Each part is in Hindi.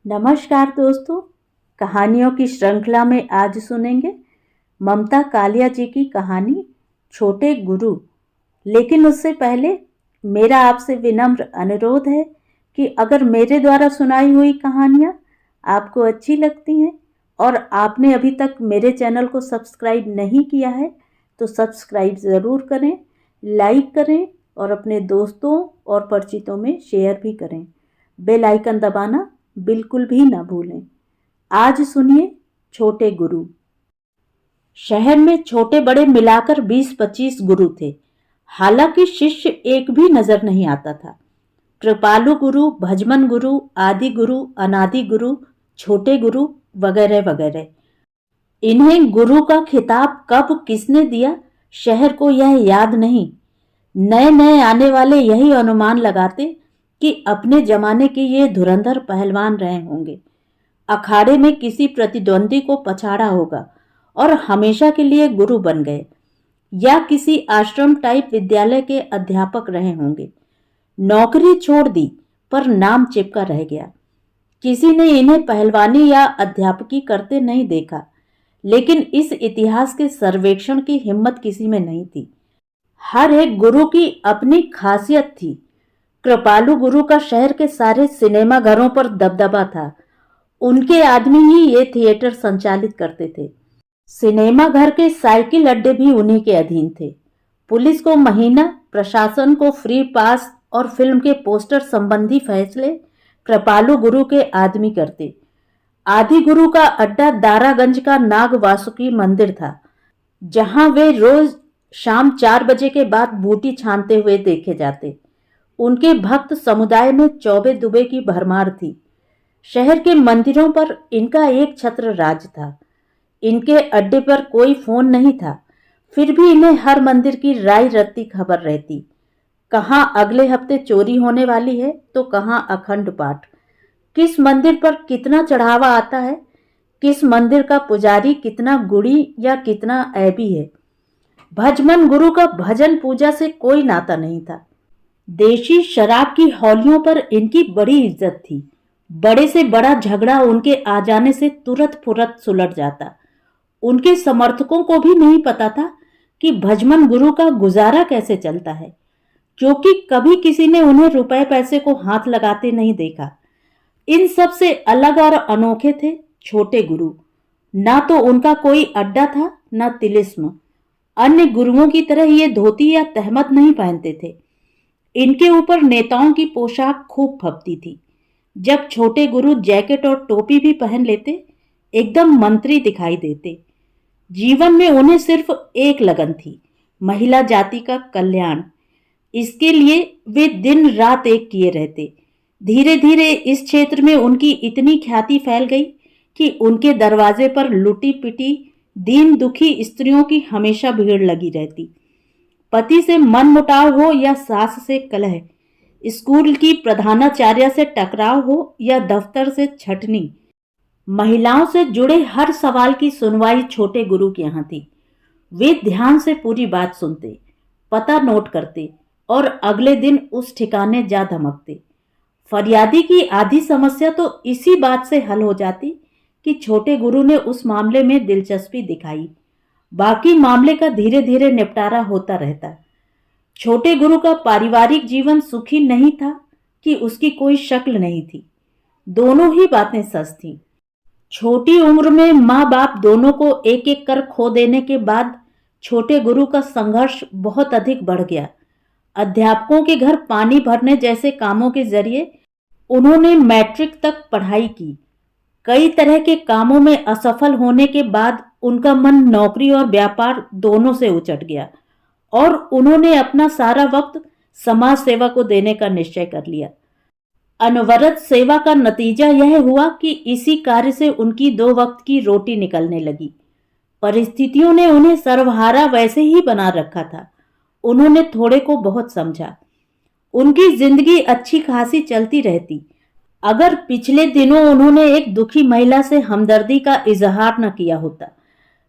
नमस्कार दोस्तों, कहानियों की श्रृंखला में आज सुनेंगे ममता कालिया जी की कहानी छोटे गुरु। लेकिन उससे पहले मेरा आपसे विनम्र अनुरोध है कि अगर मेरे द्वारा सुनाई हुई कहानियाँ आपको अच्छी लगती हैं और आपने अभी तक मेरे चैनल को सब्सक्राइब नहीं किया है तो सब्सक्राइब ज़रूर करें, लाइक करें और अपने दोस्तों और परिचितों में शेयर भी करें। बेल आइकन दबाना बिल्कुल भी ना भूलें। आज सुनिए छोटे गुरु। शहर में छोटे बड़े मिलाकर 20-25 गुरु थे। हालांकि शिष्य एक भी नजर नहीं आता था। कृपालु गुरु, भजमन गुरु, आदि गुरु, अनादि गुरु, छोटे गुरु वगैरह वगैरह। इन्हें गुरु का खिताब कब किसने दिया, शहर को यह याद नहीं। नए नए आने वाले यही अनुमान लगाते कि अपने जमाने के ये धुरंधर पहलवान रहे होंगे। अखाड़े में किसी प्रतिद्वंदी को पछाड़ा होगा और हमेशा के लिए गुरु बन गए, या किसी आश्रम टाइप विद्यालय के अध्यापक रहे होंगे। नौकरी छोड़ दी पर नाम चिपका रह गया। किसी ने इन्हें पहलवानी या अध्यापकी करते नहीं देखा, लेकिन इस इतिहास के सर्वेक्षण की हिम्मत किसी में नहीं थी। हर एक गुरु की अपनी खासियत थी। कृपालु गुरु का शहर के सारे सिनेमा घरों पर दबदबा था। उनके आदमी ही ये थिएटर संचालित करते थे। सिनेमा घर के साइकिल अड्डे भी उन्हीं के अधीन थे। पुलिस को महीना, प्रशासन को फ्री पास और फिल्म के पोस्टर संबंधी फैसले कृपालु गुरु के आदमी करते। आदि गुरु का अड्डा दारागंज का नाग वासुकी मंदिर था, जहां वे रोज शाम 4 बजे के बाद बूटी छानते हुए देखे जाते। उनके भक्त समुदाय में चौबे दुबे की भरमार थी। शहर के मंदिरों पर इनका एक छत्र राज था। इनके अड्डे पर कोई फोन नहीं था, फिर भी इन्हें हर मंदिर की राय रत्ती खबर रहती। कहाँ अगले हफ्ते चोरी होने वाली है तो कहाँ अखंड पाठ, किस मंदिर पर कितना चढ़ावा आता है, किस मंदिर का पुजारी कितना गुणी या कितना ऐबी है। भजमन गुरु का भजन पूजा से कोई नाता नहीं था। देशी शराब की हौलियों पर इनकी बड़ी इज्जत थी। बड़े से बड़ा झगड़ा उनके आ जाने से तुरंत फुरत सुलट जाता। उनके समर्थकों को भी नहीं पता था कि भजमन गुरु का गुजारा कैसे चलता है, क्योंकि कभी किसी ने उन्हें रुपए पैसे को हाथ लगाते नहीं देखा। इन सब से अलग और अनोखे थे छोटे गुरु। ना तो उनका कोई अड्डा था, ना तिलिस्म। अन्य गुरुओं की तरह ये धोती या तहमत नहीं पहनते थे। इनके ऊपर नेताओं की पोशाक खूब फबती थी। जब छोटे गुरु जैकेट और टोपी भी पहन लेते, एकदम मंत्री दिखाई देते। जीवन में उन्हें सिर्फ एक लगन थी, महिला जाति का कल्याण। इसके लिए वे दिन रात एक किए रहते। धीरे धीरे इस क्षेत्र में उनकी इतनी ख्याति फैल गई कि उनके दरवाजे पर लुटी पिटी दीन दुखी स्त्रियों की हमेशा भीड़ लगी रहती। पति से मन मुटाव हो या सास से कलह, स्कूल की प्रधानाचार्य से टकराव हो या दफ्तर से छटनी, महिलाओं से जुड़े हर सवाल की सुनवाई छोटे गुरु के यहाँ थी। वे ध्यान से पूरी बात सुनते, पता नोट करते और अगले दिन उस ठिकाने जा धमकते। फरियादी की आधी समस्या तो इसी बात से हल हो जाती कि छोटे गुरु ने उस मामले में दिलचस्पी दिखाई। बाकी मामले का धीरे धीरे निपटारा होता रहता। छोटे गुरु का पारिवारिक जीवन सुखी नहीं था कि उसकी कोई शक्ल नहीं थी। दोनों ही बातें सच थीं। छोटी उम्र में माँ बाप दोनों को एक एक कर खो देने के बाद छोटे गुरु का संघर्ष बहुत अधिक बढ़ गया। अध्यापकों के घर पानी भरने जैसे कामों के जरिए उन्होंने मैट्रिक तक पढ़ाई की। कई तरह के कामों में असफल होने के बाद उनका मन नौकरी और व्यापार दोनों से उचट गया और उन्होंने अपना सारा वक्त समाज सेवा को देने का निश्चय कर लिया। अनवरत सेवा का नतीजा यह हुआ कि इसी कार्य से उनकी 2 वक्त की रोटी निकलने लगी। परिस्थितियों ने उन्हें सर्वहारा वैसे ही बना रखा था। उन्होंने थोड़े को बहुत समझा। उनकी जिंदगी अच्छी खासी चलती रहती अगर पिछले दिनों उन्होंने एक दुखी महिला से हमदर्दी का इजहार न किया होता।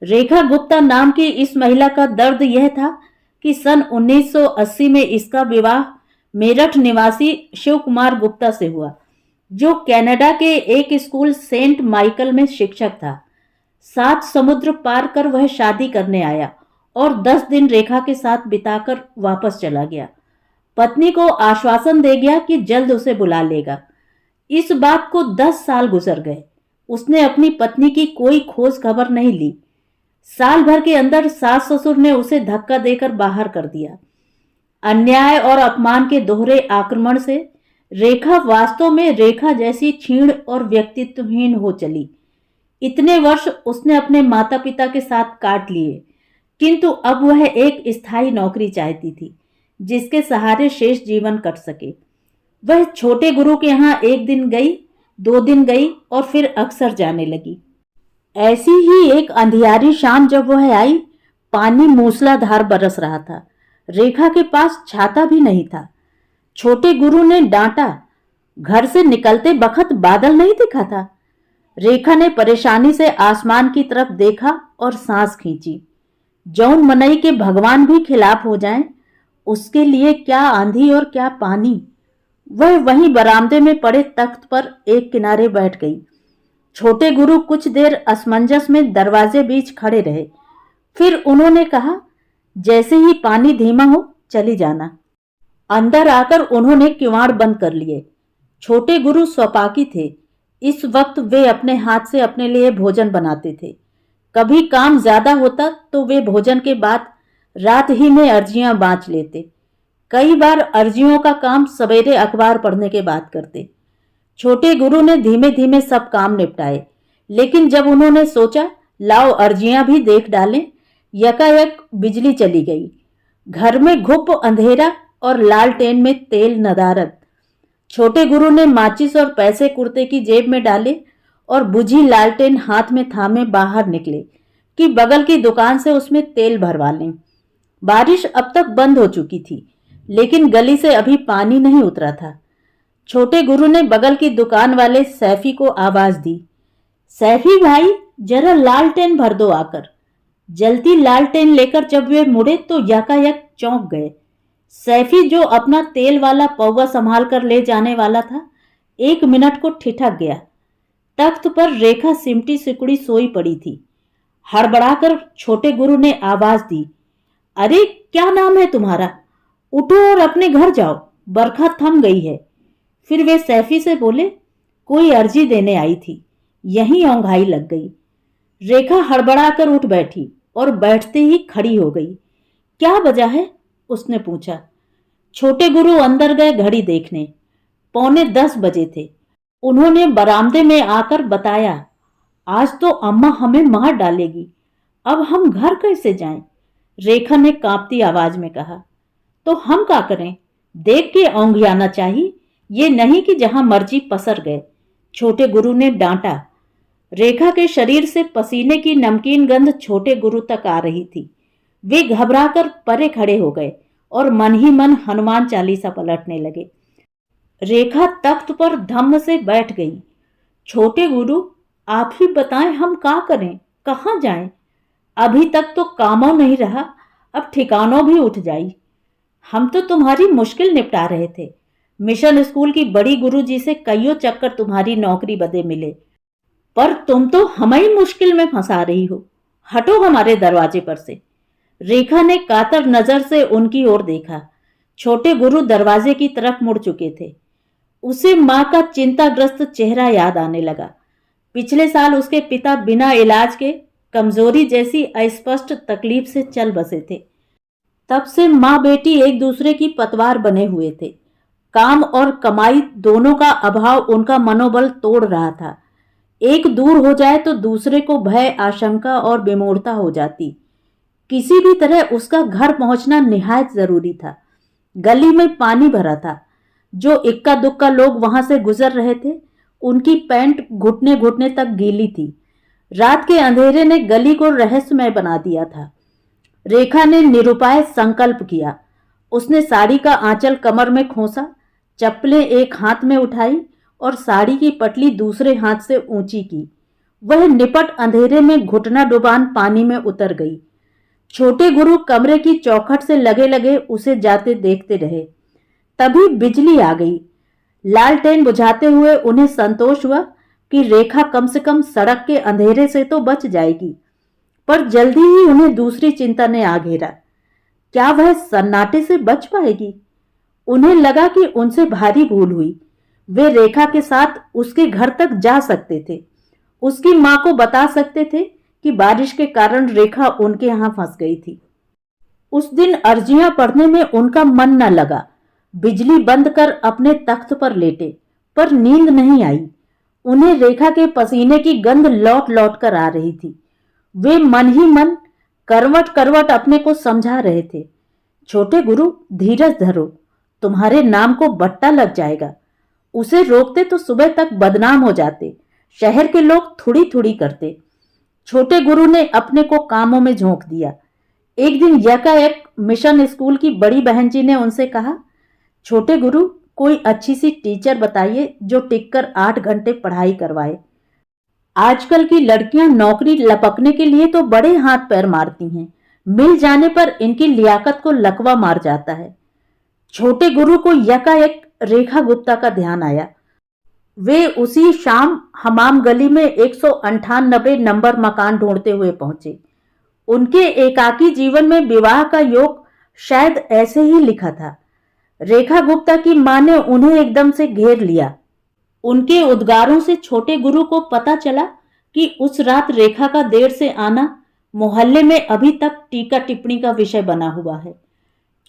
रेखा गुप्ता नाम की इस महिला का दर्द यह था कि सन 1980 में इसका विवाह मेरठ निवासी शिव कुमार गुप्ता से हुआ। जो कनाडा के एक स्कूल सेंट माइकल में शिक्षक था। 7 समुद्र पार कर वह शादी करने आया और 10 दिन रेखा के साथ बिताकर वापस चला गया। पत्नी को आश्वासन दे गया कि जल्द उसे बुला लेगा। इस बात को 10 साल गुजर गए। उसने अपनी पत्नी की कोई खोज खबर नहीं ली। साल भर के अंदर सास ससुर ने उसे धक्का देकर बाहर कर दिया। अन्याय और अपमान के दोहरे आक्रमण से रेखा वास्तव में रेखा जैसी क्षीण और व्यक्तित्वहीन हो चली। इतने वर्ष उसने अपने माता पिता के साथ काट लिए, किंतु अब वह एक स्थायी नौकरी चाहती थी जिसके सहारे शेष जीवन कट सके। वह छोटे गुरु के यहाँ 1 दिन गई, 2 दिन गई और फिर अक्सर जाने लगी। ऐसी ही एक अंधियारी शाम जब वह आई, पानी मूसलाधार बरस रहा था। रेखा के पास छाता भी नहीं था। छोटे गुरु ने डांटा, घर से निकलते बखत बादल नहीं दिखा था। रेखा ने परेशानी से आसमान की तरफ देखा और सांस खींची। जौन मनई के भगवान भी खिलाफ हो जाएं, उसके लिए क्या आंधी और क्या पानी। वह वहीं बरामदे में पड़े तख्त पर एक किनारे बैठ गई। छोटे गुरु कुछ देर असमंजस में दरवाजे बीच खड़े रहे। फिर उन्होंने कहा, जैसे ही पानी धीमा हो चली जाना। अंदर आकर उन्होंने किवाड़ बंद कर लिए। छोटे गुरु स्वपाकी थे। इस वक्त वे अपने हाथ से अपने लिए भोजन बनाते थे। कभी काम ज्यादा होता तो वे भोजन के बाद रात ही में अर्जियां बांच लेते। कई बार अर्जियों का काम सवेरे अखबार पढ़ने के बाद करते। छोटे गुरु ने धीमे धीमे सब काम निपटाए, लेकिन जब उन्होंने सोचा लाओ अर्जियां भी देख डालें, यकायक बिजली चली गई। घर में घुप अंधेरा और लालटेन में तेल नदारद। छोटे गुरु ने माचिस और पैसे कुर्ते की जेब में डाले और बुझी लालटेन हाथ में थामे बाहर निकले कि बगल की दुकान से उसमें तेल भरवा लें। बारिश अब तक बंद हो चुकी थी, लेकिन गली से अभी पानी नहीं उतरा था। छोटे गुरु ने बगल की दुकान वाले सैफी को आवाज दी, सैफी भाई जरा लालटेन भर दो आकर। जलती लालटेन लेकर जब वे मुड़े तो यकायक चौंक गए। सैफी, जो अपना तेल वाला पौवा संभाल कर ले जाने वाला था, 1 मिनट को ठिठक गया। तख्त पर रेखा सिमटी सिकुड़ी सोई पड़ी थी। हड़बड़ाकर छोटे गुरु ने आवाज दी, अरे क्या नाम है तुम्हारा? उठो और अपने घर जाओ, बरखा थम गई है। फिर वे सैफी से बोले, कोई अर्जी देने आई थी, यहीं औंघाई लग गई। रेखा हड़बड़ाकर उठ बैठी और बैठते ही खड़ी हो गई। क्या वजह है? उसने पूछा। छोटे गुरु अंदर गए घड़ी देखने। 9:45 बजे थे। उन्होंने बरामदे में आकर बताया, आज तो अम्मा हमें मार डालेगी, अब हम घर कैसे जाएं? रेखा ने कांपती आवाज में कहा, तो हम क्या करें? देख के औंघियाना चाहिए, ये नहीं कि जहां मर्जी पसर गए। छोटे गुरु ने डांटा। रेखा के शरीर से पसीने की नमकीन गंध छोटे गुरु तक आ रही थी। वे घबराकर परे खड़े हो गए और मन ही मन हनुमान चालीसा पलटने लगे। रेखा तख्त पर धम्म से बैठ गई। छोटे गुरु, आप ही बताएं हम क्या करें, कहाँ जाएं? अभी तक तो कामों नहीं रहा, अब ठिकानों भी उठ जाई। हम तो तुम्हारी मुश्किल निपटा रहे थे। मिशन स्कूल की बड़ी गुरुजी से कईयों चक्कर तुम्हारी नौकरी बदे मिले, पर तुम तो हमें ही मुश्किल में फंसा रही हो। हटो हमारे दरवाजे पर से। रेखा ने कातर नजर से उनकी ओर देखा। छोटे गुरु दरवाजे की तरफ मुड़ चुके थे। उसे मां का चिंताग्रस्त चेहरा याद आने लगा। पिछले साल उसके पिता बिना इलाज के कमजोरी जैसी अस्पष्ट तकलीफ से चल बसे थे। तब से मां बेटी एक दूसरे की पतवार बने हुए थे। काम और कमाई दोनों का अभाव उनका मनोबल तोड़ रहा था। एक दूर हो जाए तो दूसरे को भय, आशंका और विमूढ़ता हो जाती। किसी भी तरह उसका घर पहुंचना निहायत जरूरी था। गली में पानी भरा था। जो इक्का दुक्का लोग वहां से गुजर रहे थे, उनकी पैंट घुटने घुटने तक गीली थी। रात के अंधेरे ने गली को रहस्यमय बना दिया था। रेखा ने निरुपाय संकल्प किया। उसने साड़ी का आंचल कमर में खोसा, चप्पलें एक हाथ में उठाई और साड़ी की पटली दूसरे हाथ से ऊंची की। वह निपट अंधेरे में घुटना डुबान पानी में उतर गई। छोटे गुरु कमरे की चौखट से लगे लगे उसे जाते देखते रहे। तभी बिजली आ गई। लालटेन बुझाते हुए उन्हें संतोष हुआ कि रेखा कम से कम सड़क के अंधेरे से तो बच जाएगी, पर जल्दी ही उन्हें दूसरी चिंता ने आ घेरा। क्या वह सन्नाटे से बच पाएगी? उन्हें लगा कि उनसे भारी भूल हुई। वे रेखा के साथ उसके घर तक जा सकते थे, उसकी मां को बता सकते थे कि बारिश के कारण रेखा उनके यहां फंस गई थी। उस दिन अर्जियां पढ़ने में उनका मन न लगा। बिजली बंद कर अपने तख्त पर लेटे, पर नींद नहीं आई। उन्हें रेखा के पसीने की गंध लौट लौट कर आ रही थी। वे मन ही मन करवट करवट अपने को समझा रहे थे। छोटे गुरु, धीरज धरो, तुम्हारे नाम को बट्टा लग जाएगा। उसे रोकते तो सुबह तक बदनाम हो जाते, शहर के लोग थोड़ी थोड़ी करते। छोटे गुरु ने अपने को कामों में झोंक दिया। एक दिन यकाएक मिशन स्कूल की बड़ी बहन जी ने उनसे कहा, छोटे गुरु, कोई अच्छी सी टीचर बताइए जो टिककर 8 घंटे पढ़ाई करवाए। आजकल की लड़कियां नौकरी लपकने के लिए तो बड़े हाथ पैर मारती हैं, मिल जाने पर इनकी लियाकत को लकवा मार जाता है। छोटे गुरु को यकाएक रेखा गुप्ता का ध्यान आया। वे उसी शाम हमाम गली में 198 नंबर मकान ढूंढते हुए पहुंचे। उनके एकाकी जीवन में विवाह का योग शायद ऐसे ही लिखा था। रेखा गुप्ता की मां ने उन्हें एकदम से घेर लिया। उनके उद्गारों से छोटे गुरु को पता चला कि उस रात रेखा का देर से आना मोहल्ले में अभी तक टीका टिप्पणी का विषय बना हुआ है।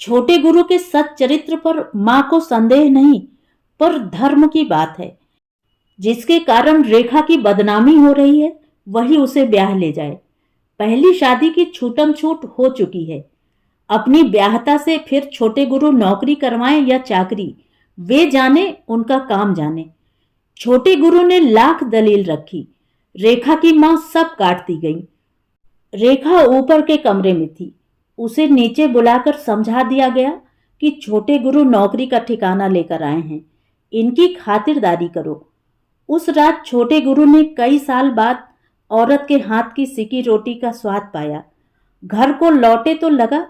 छोटे गुरु के सच्चे चरित्र पर मां को संदेह नहीं, पर धर्म की बात है। जिसके कारण रेखा की बदनामी हो रही है, वही उसे ब्याह ले जाए। पहली शादी की छूटम छूट हो चुकी है। अपनी ब्याहता से फिर छोटे गुरु नौकरी करवाएं या चाकरी, वे जाने, उनका काम जाने। छोटे गुरु ने लाख दलील रखी, रेखा की मां सब काटती गई। रेखा ऊपर के कमरे में थी। उसे नीचे बुलाकर समझा दिया गया कि छोटे गुरु नौकरी का ठिकाना लेकर आए हैं, इनकी खातिरदारी करो। उस रात छोटे गुरु ने कई साल बाद औरत के हाथ की सिकी रोटी का स्वाद पाया। घर को लौटे तो लगा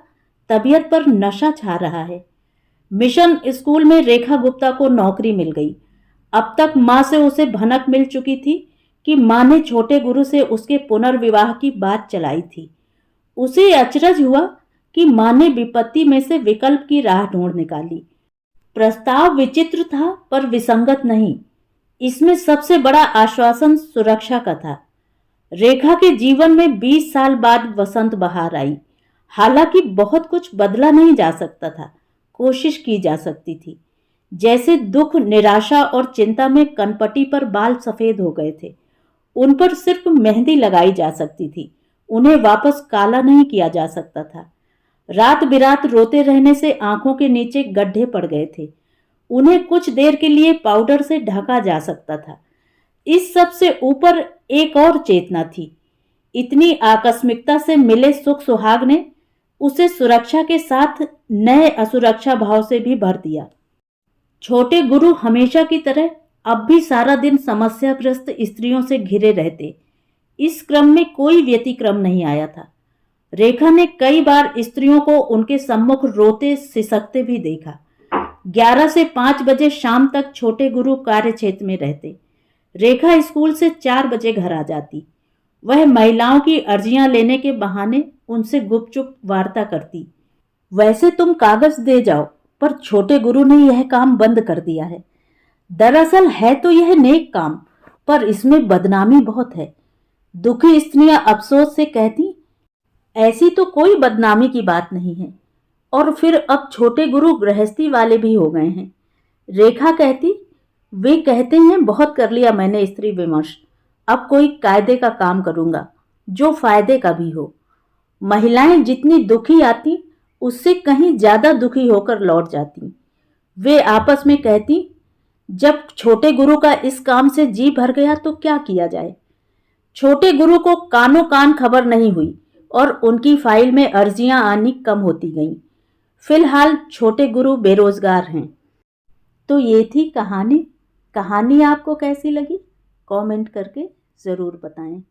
तबीयत पर नशा छा रहा है। मिशन स्कूल में रेखा गुप्ता को नौकरी मिल गई। अब तक मां से उसे भनक मिल चुकी थी कि मां ने छोटे गुरु से उसके पुनर्विवाह की बात चलाई थी। उसे अचरज हुआ कि मां ने विपत्ति में से विकल्प की राह ढूंढ निकाली। प्रस्ताव विचित्र था, पर विसंगत नहीं। इसमें सबसे बड़ा आश्वासन सुरक्षा का था। रेखा के जीवन में 20 साल बाद वसंत बहार आई। हालांकि बहुत कुछ बदला नहीं जा सकता था, कोशिश की जा सकती थी। जैसे दुख, निराशा और चिंता में कनपटी पर बाल सफेद हो गए थे, उन पर सिर्फ मेहंदी लगाई जा सकती थी, उन्हें वापस काला नहीं किया जा सकता था। रात बिरात रोते रहने से आंखों के नीचे गड्ढे पड़ गए थे, उन्हें कुछ देर के लिए पाउडर से ढका जा सकता था। इस सब से ऊपर एक और चेतना थी। इतनी आकस्मिकता से मिले सुख सुहाग ने उसे सुरक्षा के साथ नए असुरक्षा भाव से भी भर दिया। छोटे गुरु हमेशा की तरह अब भी सारा दिन समस्याग्रस्त स्त्रियों से घिरे रहते। इस क्रम में कोई व्यतिक्रम नहीं आया था। रेखा ने कई बार स्त्रियों को उनके सम्मुख रोते सिसकते भी देखा। 11 से 5 बजे शाम तक छोटे गुरु कार्य क्षेत्र में रहते। रेखा स्कूल से 4 बजे घर आ जाती। वह महिलाओं की अर्जियां लेने के बहाने उनसे गुपचुप वार्ता करती। वैसे तुम कागज दे जाओ, पर छोटे गुरु ने यह काम बंद कर दिया है। दरअसल है तो यह नेक काम, पर इसमें बदनामी बहुत है। दुखी स्त्रियां अफसोस से कहती, ऐसी तो कोई बदनामी की बात नहीं है। और फिर अब छोटे गुरु गृहस्थी वाले भी हो गए हैं। रेखा कहती, वे कहते हैं बहुत कर लिया मैंने स्त्री विमर्श, अब कोई कायदे का काम करूंगा जो फायदे का भी हो। महिलाएं जितनी दुखी आती, उससे कहीं ज्यादा दुखी होकर लौट जाती। वे आपस में कहती, जब छोटे गुरु का इस काम से जी भर गया तो क्या किया जाए। छोटे गुरु को कानों कान खबर नहीं हुई और उनकी फाइल में अर्जियां आनी कम होती गईं। फिलहाल छोटे गुरु बेरोजगार हैं। तो ये थी कहानी। कहानी आपको कैसी लगी? कमेंट करके ज़रूर बताएं।